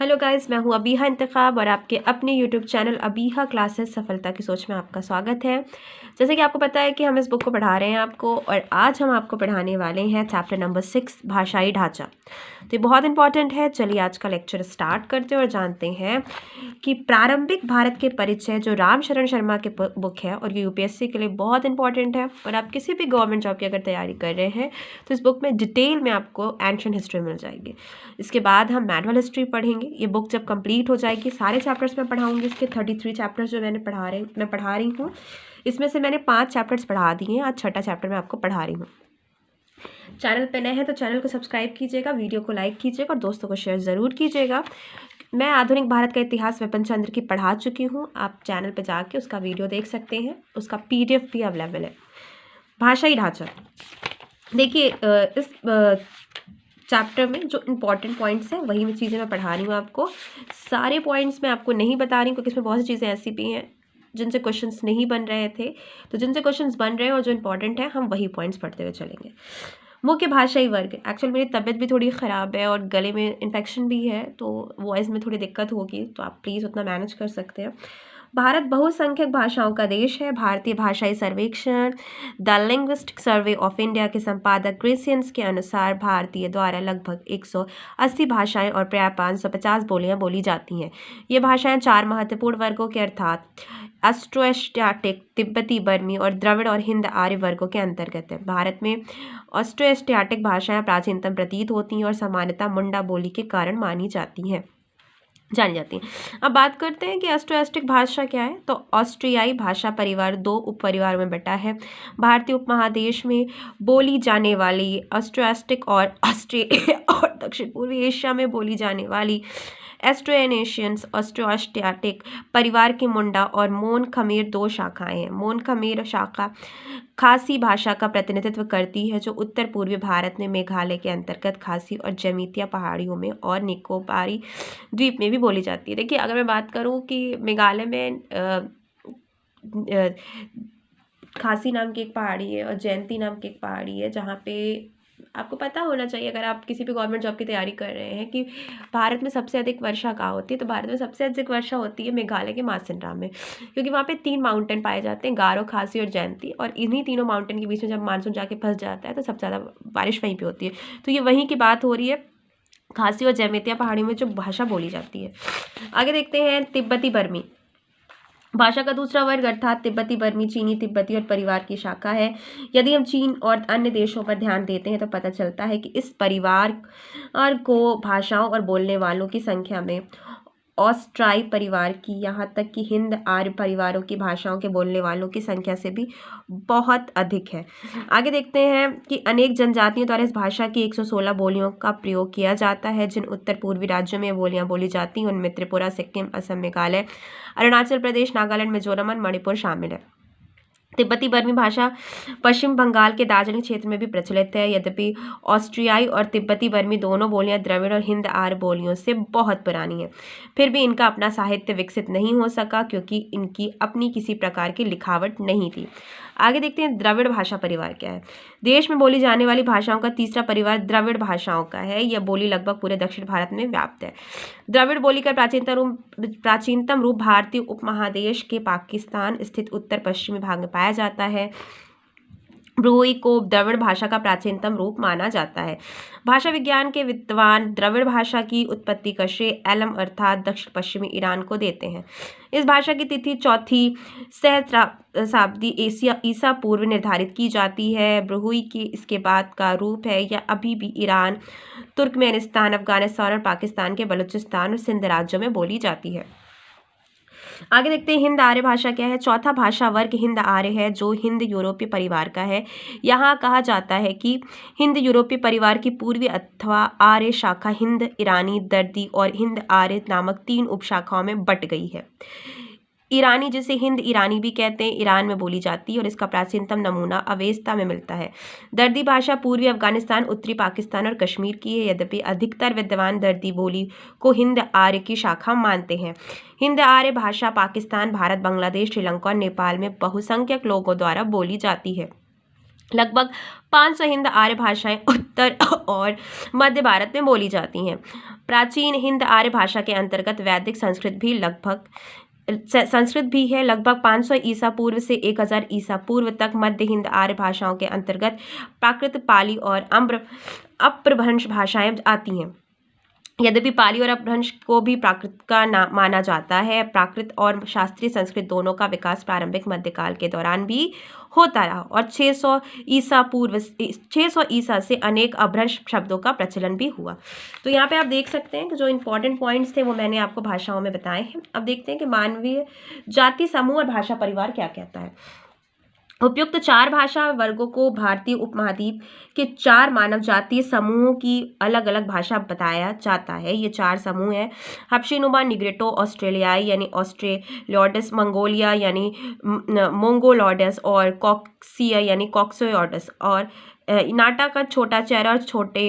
Hello guys, मैं हूँ अबीहा इंतखाब और आपके अपने यूट्यूब चैनल अबीहा क्लासेस सफलता की सोच में आपका स्वागत है। जैसे कि आपको पता है कि हम इस बुक को पढ़ा रहे हैं आपको, और आज हम आपको पढ़ाने वाले हैं चैप्टर नंबर 6 भाषाई ढांचा। तो ये बहुत इंपॉर्टेंट है। चलिए आज का लेक्चर स्टार्ट करते हैं और जानते हैं कि प्रारंभिक भारत के परिचय, जो राम शरण शर्मा के बुक है, और ये यूपीएससी के लिए बहुत इंपॉर्टेंट है। और आप किसी भी गवर्नमेंट जॉब की अगर तैयारी कर रहे हैं तो इस बुक में डिटेल में आपको एंशिएंट हिस्ट्री मिल जाएगी। इसके बाद हम मैनुअल हिस्ट्री पढ़ेंगे। ये बुक जब कंप्लीट हो जाएगी, सारे चैप्टर्स मैं पढ़ाऊंगी। इसके 33 चैप्टर्स जो मैं पढ़ा रही हूँ, इसमें से मैंने 5 चैप्टर्स पढ़ा दिए हैं। आज 6ठा चैप्टर मैं आपको पढ़ा रही हूँ। चैनल पे नए हैं तो चैनल को सब्सक्राइब कीजिएगा, वीडियो को लाइक कीजिएगा और दोस्तों को शेयर ज़रूर कीजिएगा। मैं आधुनिक भारत का इतिहास विपिन चंद्र की पढ़ा चुकी हूँ। आप चैनल पे जाके उसका वीडियो देख सकते हैं, उसका PDF भी अवेलेबल है। भाषाई ढांचा, देखिए इस चैप्टर में जो इम्पॉर्टेंट पॉइंट्स हैं वही चीज़ें मैं पढ़ा रही हूँ आपको। सारे पॉइंट्स मैं आपको नहीं बता रही हूँ क्योंकि इसमें बहुत सी चीज़ें ऐसी भी हैं जिनसे क्वेश्चंस नहीं बन रहे थे। तो जिनसे क्वेश्चंस बन रहे हैं और जो इम्पॉर्टेंट है, हम वही पॉइंट्स पढ़ते हुए चलेंगे। मुख्य भाषाई वर्ग, एक्चुअल मेरी तबीयत भी थोड़ी ख़राब है और गले में इन्फेक्शन भी है, तो वॉइस में थोड़ी दिक्कत होगी, तो आप प्लीज़ उतना मैनेज कर सकते हैं। भारत बहुसंख्यक भाषाओं का देश है। भारतीय भाषाई सर्वेक्षण the linguistic survey of India के संपादक ग्रेसियंस के अनुसार भारतीय द्वारा लगभग 180 भाषाएं और प्राय 550 बोलियां बोली जाती हैं। ये भाषाएं 4 महत्वपूर्ण वर्गों के अर्थात ऑस्ट्रोएशियाटिक, तिब्बती, बर्मी और द्रविड़ और हिंद आर्य वर्गों के अंतर्गत है। भारत में ऑस्ट्रोएशियाटिक भाषाएं प्राचीनतम प्रतीत होती हैं और सामान्यतः मुंडा बोली के कारण जानी जाती हैं। अब बात करते हैं कि ऑस्ट्रोएस्टिक भाषा क्या है। तो ऑस्ट्रियाई भाषा परिवार 2 उपपरिवारों में बटा है। भारतीय उपमहादेश में बोली जाने वाली ऑस्ट्रोएस्टिक और ऑस्ट्रेलिया और दक्षिण पूर्वी एशिया में बोली जाने वाली एस्ट्रोनेशियंस ऑस्ट्रोएशियाटिक परिवार की मुंडा और मोन खमेर 2 शाखाएं हैं। मोन खमेर शाखा खासी भाषा का प्रतिनिधित्व करती है, जो उत्तर पूर्वी भारत में मेघालय के अंतर्गत खासी और जमीतिया पहाड़ियों में और निकोबारी द्वीप में भी बोली जाती है। देखिए, अगर मैं बात करूं कि मेघालय में खासी नाम की एक पहाड़ी है और जयंती नाम की एक पहाड़ी है, जहाँ पे आपको पता होना चाहिए अगर आप किसी भी गवर्नमेंट जॉब की तैयारी कर रहे हैं कि भारत में सबसे अधिक वर्षा कहाँ होती है। तो भारत में सबसे अधिक वर्षा होती है मेघालय के मासिनराम में, क्योंकि वहाँ पे 3 माउंटेन पाए जाते हैं, गारो, खासी और जयंती। और इन्हीं तीनों माउंटेन के बीच में जब मानसून जाके फंस जाता है तो सबसे ज़्यादा बारिश वहीं पर होती है। तो ये वहीं की बात हो रही है, खासी और जैमितिया पहाड़ियों में जो भाषा बोली जाती है। आगे देखते हैं तिब्बती बर्मी भाषा का दूसरा वर्ग अर्थात तिब्बती बर्मी चीनी तिब्बती और परिवार की शाखा है। यदि हम चीन और अन्य देशों पर ध्यान देते हैं तो पता चलता है कि इस परिवार को भाषाओं और बोलने वालों की संख्या में ऑस्ट्राई परिवार की, यहाँ तक कि हिंद आर्य परिवारों की भाषाओं के बोलने वालों की संख्या से भी बहुत अधिक है। आगे देखते हैं कि अनेक जनजातियों द्वारा इस भाषा की 116 बोलियों का प्रयोग किया जाता है। जिन उत्तर पूर्वी राज्यों में बोलियां बोली जाती हैं उनमें त्रिपुरा, सिक्किम, असम, मेघालय, अरुणाचल प्रदेश, नागालैंड, मिजोरम और मणिपुर शामिल है। तिब्बती बर्मी भाषा पश्चिम बंगाल के दार्जिलिंग क्षेत्र में भी प्रचलित है। यद्यपि ऑस्ट्रियाई और तिब्बती बर्मी दोनों बोलियां द्रविड़ और हिंद आर्य बोलियों से बहुत पुरानी हैं, फिर भी इनका अपना साहित्य विकसित नहीं हो सका क्योंकि इनकी अपनी किसी प्रकार की लिखावट नहीं थी। आगे देखते हैं द्रविड़ भाषा परिवार क्या है। देश में बोली जाने वाली भाषाओं का तीसरा परिवार द्रविड़ भाषाओं का है। यह बोली लगभग पूरे दक्षिण भारत में व्याप्त है। द्रविड़ बोली का प्राचीनतम रूप भारतीय उपमहादेश के पाकिस्तान स्थित उत्तर पश्चिमी भाग में पाया जाता है। ब्रुई को द्रविड़ भाषा का प्राचीनतम रूप माना जाता है। भाषा विज्ञान के विद्वान द्रविड़ भाषा की उत्पत्ति का श्रेय एलम अर्थात दक्षिण पश्चिमी ईरान को देते हैं। इस भाषा की तिथि 4वीं सहस्राब्दी ईसा पूर्व निर्धारित की जाती है। ब्रुई की इसके बाद का रूप है। यह अभी भी ईरान, तुर्कमेनिस्तान, अफगानिस्तान और पाकिस्तान के बलूचिस्तान और सिंध राज्यों में बोली जाती है। आगे देखते हैं हिंद आर्य भाषा क्या है। चौथा भाषा वर्ग हिंद आर्य है, जो हिंद यूरोपीय परिवार का है। यहाँ कहा जाता है कि हिंद यूरोपीय परिवार की पूर्वी अथवा आर्य शाखा हिंद ईरानी, दर्दी और हिंद आर्य नामक 3 उपशाखाओं में बट गई है। ईरानी, जिसे हिंद ईरानी भी कहते हैं, ईरान में बोली जाती है और इसका प्राचीनतम नमूना अवेस्ता में मिलता है। दर्दी भाषा पूर्वी अफगानिस्तान, उत्तरी पाकिस्तान और कश्मीर की है। यद्यपि अधिकतर विद्वान दर्दी बोली को हिंद आर्य की शाखा मानते हैं। हिंद आर्य भाषा पाकिस्तान, भारत, बांग्लादेश, श्रीलंका और नेपाल में बहुसंख्यक लोगों द्वारा बोली जाती है। लगभग 500 हिंद आर्य भाषाएं उत्तर और मध्य भारत में बोली जाती हैं। प्राचीन हिंद आर्य भाषा के अंतर्गत वैदिक संस्कृत भी है। लगभग 500 ईसा पूर्व से 1000 ईसा पूर्व तक मध्य हिंद आर्य भाषाओं के अंतर्गत प्राकृत, पाली और अपभ्रंश भाषाएं आती हैं। यद्यपि पाली और अपभ्रंश को भी प्राकृत का माना जाता है, प्राकृत और शास्त्रीय संस्कृत दोनों का विकास प्रारंभिक मध्यकाल के दौरान भी होता रहा और 600 ईसा से अनेक अपभ्रंश शब्दों का प्रचलन भी हुआ। तो यहाँ पे आप देख सकते हैं कि जो इंपॉर्टेंट पॉइंट्स थे वो मैंने आपको भाषाओं में बताए हैं। अब देखते हैं कि मानवीय जाति समूह और भाषा परिवार क्या कहता है। उपयुक्त 4 भाषा वर्गों को भारतीय उपमहाद्वीप के 4 मानव जातीय समूहों की अलग अलग भाषा बताया जाता है। ये 4 समूह हैं: हबशीनुमा, निग्रिटो, ऑस्ट्रेलियाई यानी ऑस्ट्रेलोइडस, मंगोलिया यानी मोंगोलोइडस और कॉक्सिया यानी कॉक्सोइडस। और नाटा का छोटा चेहरा और छोटे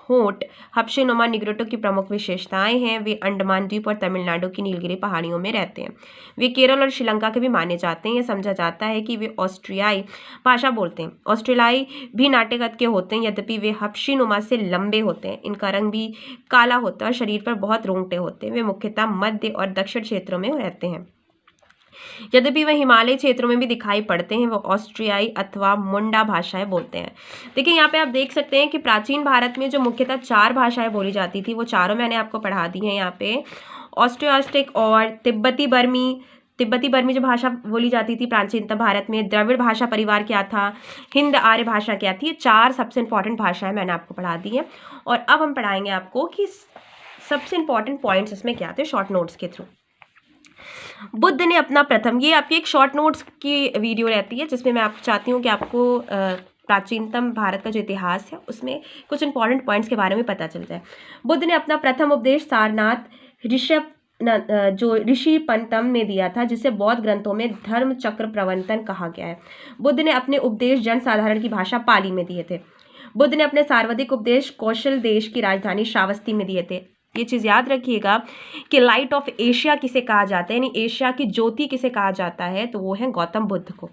होंठ हबशीनुमा निग्रिटो की प्रमुख विशेषताएं हैं। वे अंडमान द्वीप और तमिलनाडु की नीलगिरी पहाड़ियों में रहते हैं। वे केरल और श्रीलंका के भी माने जाते हैं। यह समझा जाता है कि वे ऑस्ट्रियाई भाषा बोलते हैं। ऑस्ट्रेलियाई भी नाट्य कद के होते हैं, यद्यपि वे हबशीनुमा से लंबे होते हैं। इनका रंग भी काला होता है और शरीर पर बहुत रोंगटे होते हैं। वे मुख्यतः मध्य और दक्षिण क्षेत्रों में रहते हैं। यद्यपि वह हिमालय क्षेत्रों में भी दिखाई पड़ते हैं। वो ऑस्ट्रियाई अथवा मुंडा भाषाएं बोलते हैं। देखिए यहाँ पे आप देख सकते हैं कि प्राचीन भारत में जो मुख्यतः 4 भाषाएं बोली जाती थी वो चारों मैंने आपको पढ़ा दी हैं। यहाँ पे ऑस्ट्रियो-ऑस्ट्रिक और तिब्बती बर्मी जो भाषा बोली जाती थी प्राचीनतम भारत में। द्रविड़ भाषा परिवार क्या था, हिंद आर्य भाषा क्या थी। ये 4 सबसे इंपॉर्टेंट भाषाएं मैंने आपको पढ़ा दी है। और अब हम पढ़ाएंगे आपको कि सबसे इंपॉर्टेंट पॉइंट्स इसमें क्या थे शॉर्ट नोट्स के थ्रू। बुद्ध ने अपना प्रथम, ये आपकी एक शॉर्ट नोट्स की वीडियो रहती है जिसमें मैं आपको चाहती हूँ कि आपको प्राचीनतम भारत का जो इतिहास है उसमें कुछ इंपॉर्टेंट पॉइंट्स के बारे में पता चल जाए। बुद्ध ने अपना प्रथम उपदेश सारनाथ जो ऋषि पंतम ने दिया था, जिसे बौद्ध ग्रंथों में धर्म चक्र प्रवर्तन कहा गया है। बुद्ध ने अपने उपदेश जन साधारण की भाषा पाली में दिए थे। बुद्ध ने अपने सर्वाधिक उपदेश कौशल देश की राजधानी श्रावस्ती में दिए थे। ये चीज़ याद रखिएगा कि लाइट ऑफ एशिया किसे कहा जाता है, यानी एशिया की ज्योति किसे कहा जाता है, तो वो है गौतम बुद्ध को।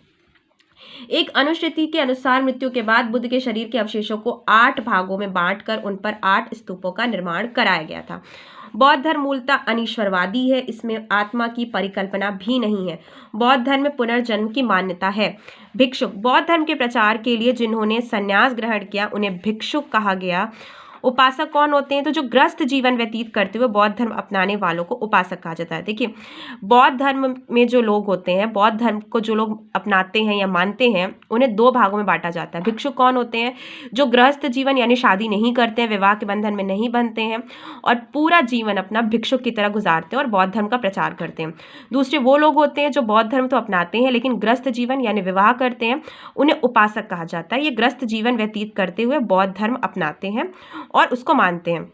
एक अनुश्रुति के अनुसार मृत्यु के बाद बुद्ध के शरीर के अवशेषों को 8 भागों में बांटकर उन पर 8 स्तूपों का निर्माण कराया गया था। बौद्ध धर्म मूलतः अनिश्वरवादी है, इसमें आत्मा की परिकल्पना भी नहीं है। बौद्ध धर्म में पुनर्जन्म की मान्यता है। भिक्षुक, बौद्ध धर्म के प्रचार के लिए जिन्होंने संन्यास ग्रहण किया उन्हें भिक्षुक कहा गया। उपासक कौन होते हैं, तो जो ग्रस्त जीवन व्यतीत करते हुए बौद्ध धर्म अपनाने वालों को उपासक कहा जाता है। देखिए बौद्ध धर्म में जो लोग होते हैं, बौद्ध धर्म को जो लोग अपनाते हैं या मानते हैं, उन्हें 2 भागों में बांटा जाता है। भिक्षुक कौन होते हैं, जो गृहस्थ जीवन यानी शादी नहीं करते हैं, विवाह के बंधन में नहीं बनते हैं और पूरा जीवन अपना भिक्षुक की तरह गुजारते हैं और बौद्ध धर्म का प्रचार करते हैं। दूसरे वो लोग होते हैं जो बौद्ध धर्म तो अपनाते हैं लेकिन ग्रस्त जीवन यानी विवाह करते हैं, उन्हें उपासक कहा जाता है। ये ग्रस्त जीवन व्यतीत करते हुए बौद्ध धर्म अपनाते हैं और उसको मानते हैं।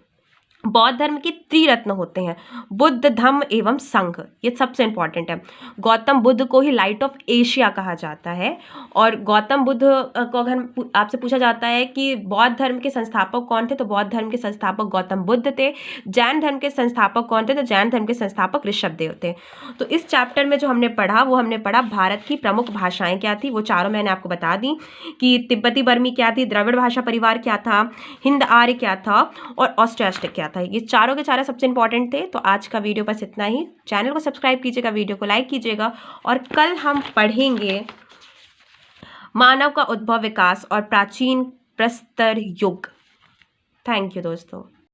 बौद्ध धर्म के त्रिरत्न होते हैं, बुद्ध, धम्म एवं संघ। ये सबसे इंपॉर्टेंट है। गौतम बुद्ध को ही लाइट ऑफ एशिया कहा जाता है। और गौतम बुद्ध को अगर आपसे पूछा जाता है कि बौद्ध धर्म के संस्थापक कौन थे, तो बौद्ध धर्म के संस्थापक गौतम बुद्ध थे। जैन धर्म के संस्थापक कौन थे, तो जैन धर्म के संस्थापक ऋषभदेव थे। तो इस चैप्टर में जो हमने पढ़ा वो हमने पढ़ा भारत की प्रमुख भाषाएं क्या थी, वो चारों मैंने आपको बता दी कि तिब्बती बर्मी क्या थी, द्रविड़ भाषा परिवार क्या था, हिंद आर्य क्या था और ऑस्ट्रियो-ऑस्ट्रिक क्या था। ये चारों के चारों सबसे इंपॉर्टेंट थे। तो आज का वीडियो बस इतना ही। चैनल को सब्सक्राइब कीजिएगा, वीडियो को लाइक कीजिएगा और कल हम पढ़ेंगे मानव का उद्भव, विकास और प्राचीन प्रस्तर युग। थैंक यू दोस्तों।